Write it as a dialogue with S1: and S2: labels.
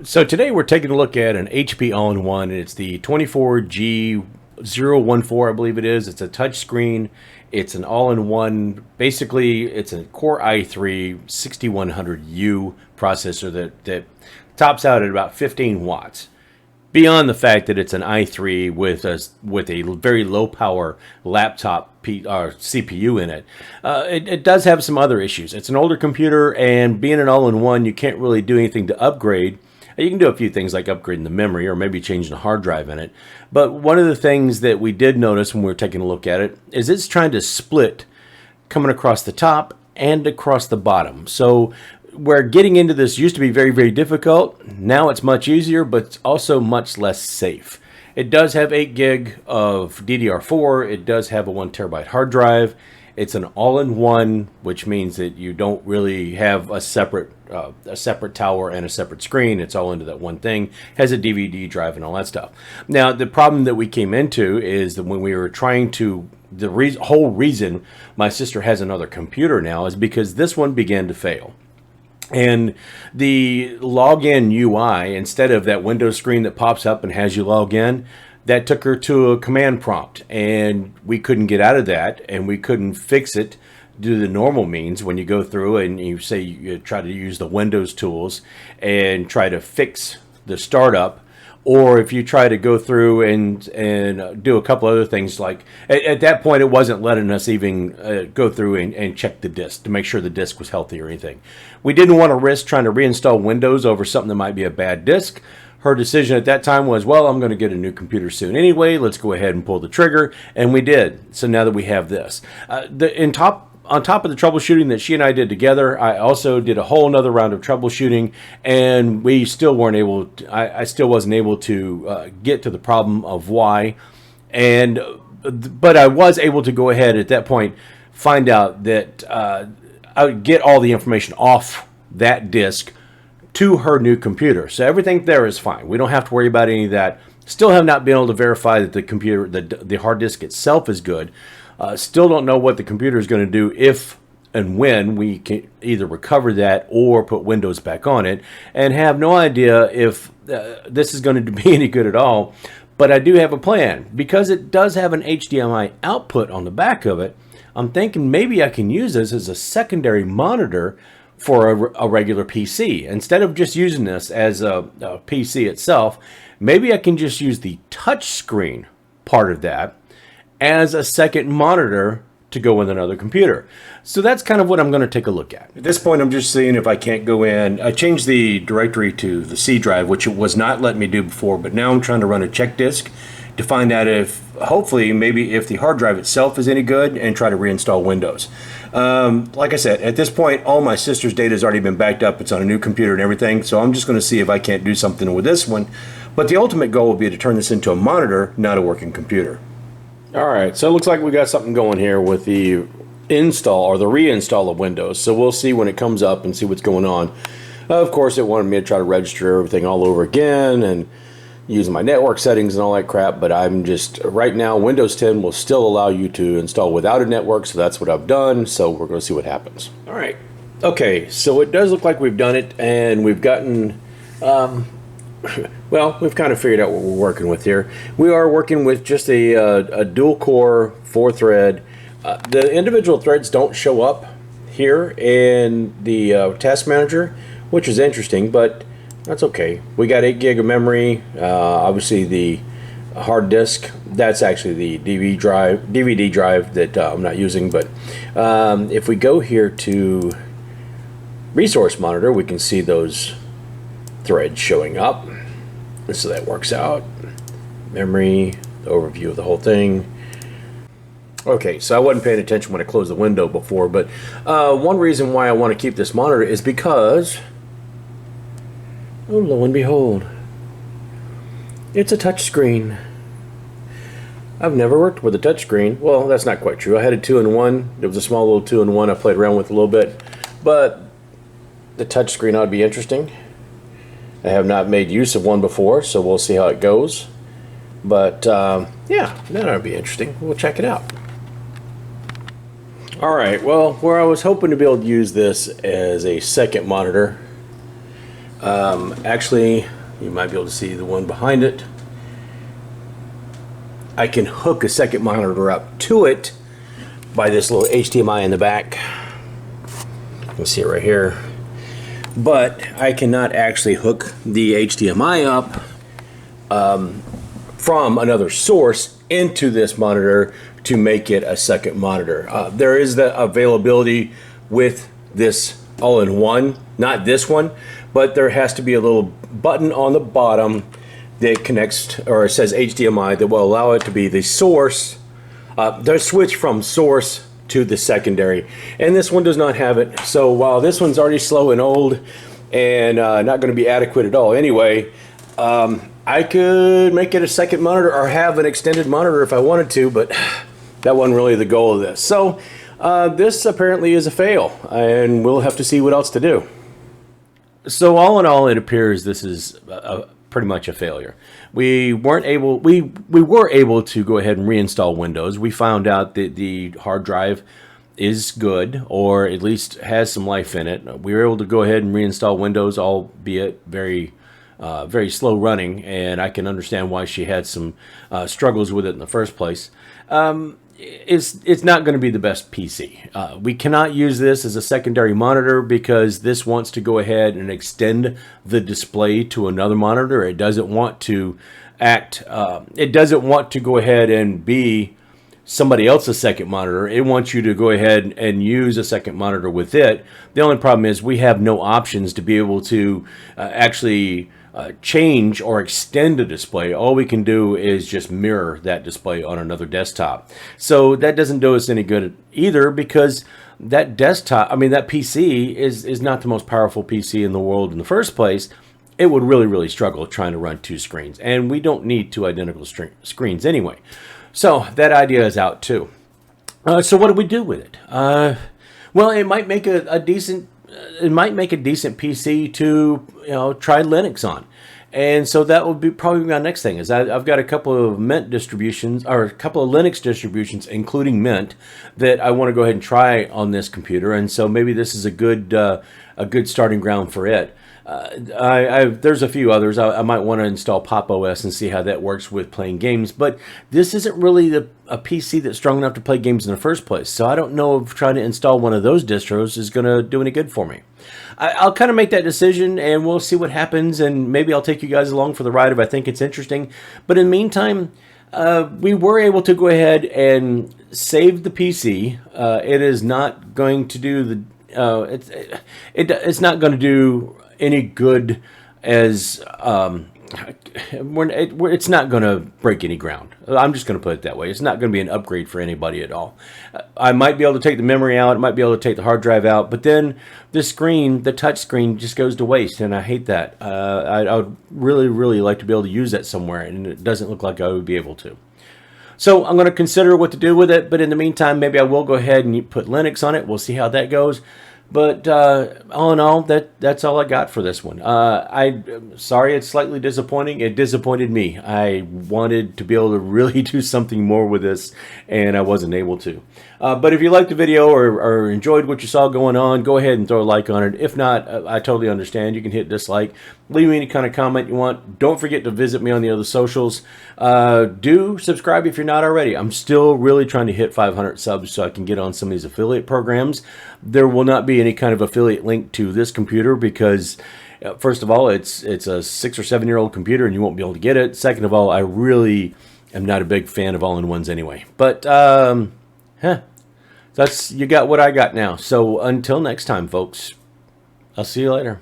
S1: So today we're taking a look at an HP all-in-one. It's the 24G014, I believe it is. It's a touchscreen. It's an all-in-one. Basically, it's a Core i3 6100U processor that tops out at about 15 watts. Beyond the fact that it's an i3 with a very low power laptop CPU in it, it does have some other issues. It's an older computer, and being an all-in-one, you can't really do anything to upgrade. You can do a few things like upgrading the memory or maybe changing the hard drive in it. But one of the things that we did notice when we were taking a look at it is it's trying to split coming across the top and across the bottom. So where getting into this used to be very, very difficult, now it's much easier, but it's also much less safe. It does have 8 gig of DDR4. It does have a 1 terabyte hard drive. It's an all-in-one, which means that you don't really have a separate tower and a separate screen. It's all into that one thing. Has a DVD drive and all that stuff. Now, the problem that we came into is that when we were trying to, whole reason my sister has another computer now is because this one began to fail. And the login UI, instead of that Windows screen that pops up and has you log in, that took her to a command prompt, and we couldn't get out of that, and we couldn't fix it do the normal means when you go through and you say you try to use the Windows tools and try to fix the startup, or if you try to go through and do a couple other things. Like at that point it wasn't letting us even go through and check the disk to make sure the disk was healthy or anything. We didn't want to risk trying to reinstall Windows over something that might be a bad disk. Her decision at that time was, well, I'm going to get a new computer soon anyway. Let's go ahead and pull the trigger. And we did. So now that we have this. On top of the troubleshooting that she and I did together, I also did a whole nother round of troubleshooting, and we still weren't able to, I still wasn't able to get to the problem of why. But I was able to go ahead at that point, find out that I would get all the information off that disk to her new computer. So everything there is fine. We don't have to worry about any of that. Still have not been able to verify that the computer, the hard disk itself is good. Still don't know what the computer is going to do if and when we can either recover that or put Windows back on it, and have no idea if this is going to be any good at all. But I do have a plan. Because it does have an HDMI output on the back of it, I'm thinking maybe I can use this as a secondary monitor for a regular PC. Instead of just using this as a PC itself, maybe I can just use the touch screen part of that as a second monitor to go with another computer. So that's kind of what I'm going to take a look at. At this point, I'm just seeing if I can't go in. I changed the directory to the C drive, which it was not letting me do before, but now I'm trying to run a check disk to find out if, hopefully, maybe if the hard drive itself is any good, and try to reinstall Windows. Like I said, at this point, all my sister's data has already been backed up. It's on a new computer and everything, so I'm just going to see if I can't do something with this one. But the ultimate goal will be to turn this into a monitor, not a working computer. All right, so it looks like we got something going here with the install or the reinstall of Windows. So we'll see when it comes up and see what's going on. Of course, it wanted me to try to register everything all over again and using my network settings and all that crap, but I'm just, right now, Windows 10 will still allow you to install without a network, so that's what I've done, so we're going to see what happens. All right. Okay, so it does look like we've done it, and we've gotten, well, we've kind of figured out what we're working with here. We are working with just a dual-core, 4-thread. The individual threads don't show up here in the task manager, which is interesting, but that's okay. We got 8 gig of memory. Obviously, the hard disk, that's actually the DVD drive that I'm not using. But if we go here to Resource Monitor, we can see those threads showing up. So that works out. Memory, the overview of the whole thing. Okay, so I wasn't paying attention when I closed the window before, but one reason why I want to keep this monitor is because, oh, lo and behold, it's a touch screen. I've never worked with a touch screen. Well, that's not quite true. I had a 2-in-1. It was a small little 2-in-1 I played around with a little bit. But the touch screen ought to be interesting. I have not made use of one before, so we'll see how it goes. But, yeah, that ought to be interesting. We'll check it out. Alright, well, where I was hoping to be able to use this as a second monitor, Actually, you might be able to see the one behind it. I can hook a second monitor up to it by this little HDMI in the back. You can see it right here. But I cannot actually hook the HDMI up from another source into this monitor to make it a second monitor. There is the availability with this all-in-one, not this one, but there has to be a little button on the bottom that connects, or it says HDMI, that will allow it to be the source, the switch from source to the secondary, and this one does not have it. So while this one's already slow and old and not going to be adequate at all anyway, I could make it a second monitor or have an extended monitor if I wanted to, but that wasn't really the goal of this. So this apparently is a fail, and we'll have to see what else to do. So all in all, it appears this is pretty much a failure. We were able to go ahead and reinstall Windows. We found out that the hard drive is good, or at least has some life in it. We were able to go ahead and reinstall Windows, albeit very slow running, and I can understand why she had some struggles with it in the first place. It's not going to be the best PC. We cannot use this as a secondary monitor because this wants to go ahead and extend the display to another monitor. It doesn't want to it doesn't want to go ahead and be somebody else's second monitor. It wants you to go ahead and use a second monitor with it. The only problem is we have no options to be able to actually change or extend a display. All we can do is just mirror that display on another desktop. So that doesn't do us any good either, because that desktop, that PC is not the most powerful PC in the world in the first place. It would really struggle trying to run two screens, and we don't need two identical screens anyway. So that idea is out too. So what do we do with it? Well, it might make a decent PC to try Linux on, and so that would be probably my next thing. Is I've got a couple of Mint distributions, or a couple of Linux distributions, including Mint, that I want to go ahead and try on this computer, and so maybe this is a good starting ground for it. There's a few others. I might want to install Pop! OS and see how that works with playing games, but this isn't really a PC that's strong enough to play games in the first place, so I don't know if trying to install one of those distros is going to do any good for me. I'll kind of make that decision, and we'll see what happens, and maybe I'll take you guys along for the ride if I think it's interesting. But in the meantime, we were able to go ahead and save the PC. It is not going to do it's not going to do any good as it's not going to break any ground. I'm just going to put it that way. It's not going to be an upgrade for anybody at all. I might be able to take the memory out, I might be able to take the hard drive out, but then the screen, the touch screen, just goes to waste, and I hate that. I would really like to be able to use that somewhere, and it doesn't look like I would be able to. So I'm going to consider what to do with it, but in the meantime, maybe I will go ahead and put Linux on it. We'll see how that goes. But all in all, that's all I got for this one. I'm sorry it's slightly disappointing. It disappointed me. I wanted to be able to really do something more with this, and I wasn't able to. But if you liked the video or enjoyed what you saw going on, go ahead and throw a like on it. If not, I totally understand. You can hit dislike. Leave me any kind of comment you want. Don't forget to visit me on the other socials. Do subscribe if you're not already. I'm still really trying to hit 500 subs so I can get on some of these affiliate programs. There will not be any kind of affiliate link to this computer because, first of all, it's a 6 or 7 year old computer and you won't be able to get it. Second of all, I really am not a big fan of all-in-ones anyway. But you got what I got now. So until next time, folks, I'll see you later.